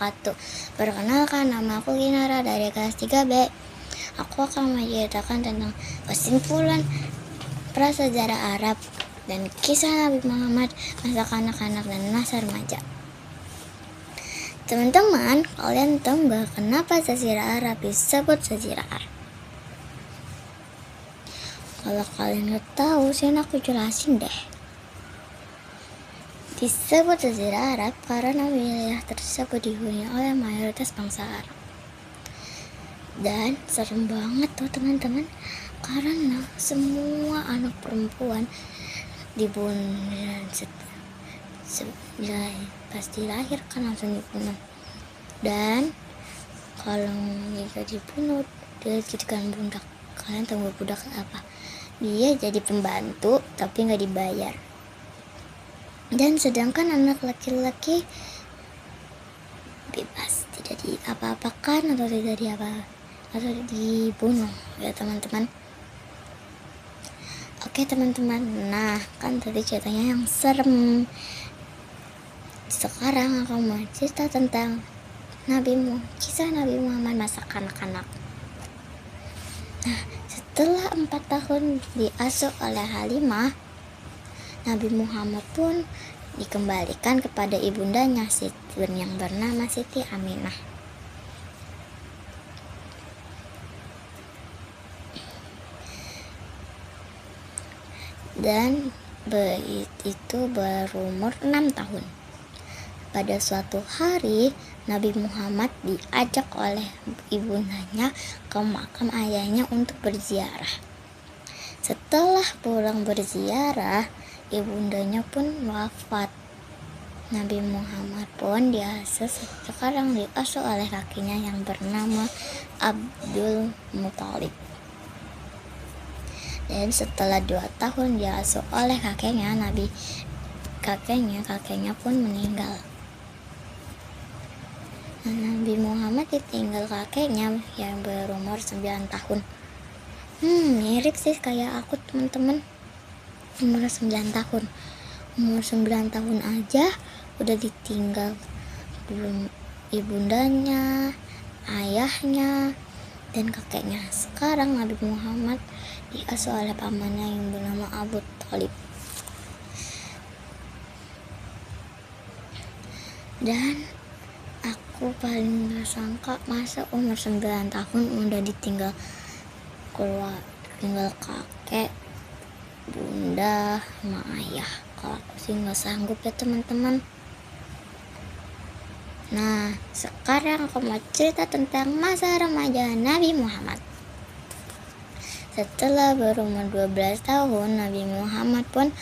wabarakatuh. Perkenalkan, nama aku Kinara dari kelas 3B. Aku akan menceritakan tentang kesimpulan prasejarah Arab dan kisah Nabi Muhammad masa kanak-kanak dan masa remaja. Teman-teman, kalian tahu nggak kenapa Jazirah Arab disebut Jazirah Arab? Kalau kalian nggak tahu, aku jelasin deh. Disebut Jazirah Arab karena wilayah tersebut dihuni oleh mayoritas bangsa Arab. Dan serem banget tuh teman-teman, karena semua anak perempuan dibunuh pas dilahirkan langsung dibunuh. Dan kalau jika dibunuh, dia dijadikan budak. Kalian tahu budak apa? Dia jadi pembantu tapi nggak dibayar. Dan sedangkan anak laki-laki bebas, tidak diapa-apakan atau tidak dibunuh ya teman-teman. Oke teman-teman, nah kan tadi ceritanya yang serem. Sekarang aku mau cerita tentang kisah Nabi Muhammad masa kanak-kanak. Nah, setelah 4 tahun diasuh oleh Halimah, Nabi Muhammad pun dikembalikan kepada ibundanya yang bernama Siti Aminah. Dan bayi itu berumur 6 tahun. Pada suatu hari, Nabi Muhammad diajak oleh ibundanya ke makam ayahnya untuk berziarah. Setelah pulang berziarah, ibundanya pun wafat. Nabi Muhammad pun sekarang diasuh oleh kakinya yang bernama Abdul Muthalib. Dan setelah 2 tahun diasuh oleh kakeknya, kakeknya pun meninggal. Nabi Muhammad ditinggal kakeknya yang berumur 9 tahun. Mirip sih kayak aku teman-teman. Umur 9 tahun aja udah ditinggal ibundanya, ayahnya, dan kakeknya. Sekarang Nabi Muhammad diasuh oleh pamannya yang bernama Abu Thalib. Dan aku paling gak sangka masa umur 9 tahun udah ditinggal kakek, bunda, sama ayah. Kalau aku sih gak sanggup ya teman-teman. Nah, sekarang aku mau cerita tentang masa remaja Nabi Muhammad. Setelah berumur 12 tahun, Nabi Muhammad pun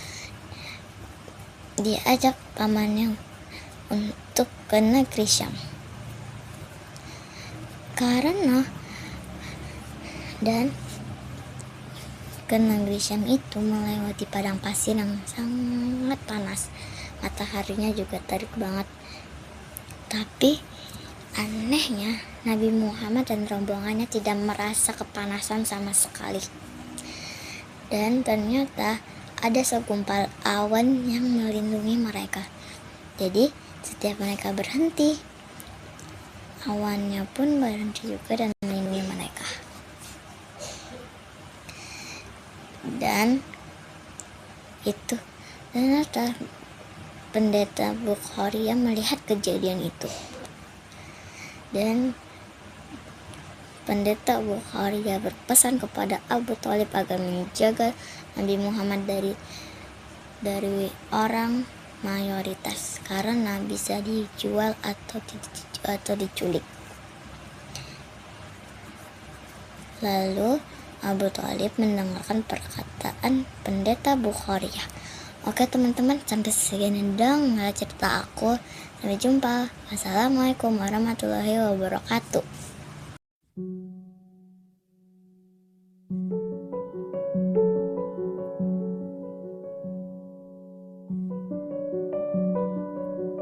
diajak pamannya untuk ke negeri Syam. Ke negeri Syam itu melewati padang pasir yang sangat panas. Mataharinya juga terik banget. Tapi anehnya, Nabi Muhammad dan rombongannya tidak merasa kepanasan sama sekali. Dan ternyata ada segumpal awan yang melindungi mereka. Jadi setiap mereka berhenti, awannya pun berhenti juga dan melindungi mereka. Dan itu ternyata pendeta Bukhari melihat kejadian itu. Dan pendeta Bukhari berpesan kepada Abu Thalib agar menjaga Nabi Muhammad dari orang mayoritas karena bisa dijual atau diculik. Lalu Abu Thalib mendengarkan perkataan pendeta Bukhari. Oke teman-teman, sampai segini dong cerita aku. Sampai jumpa. Wassalamualaikum warahmatullahi wabarakatuh.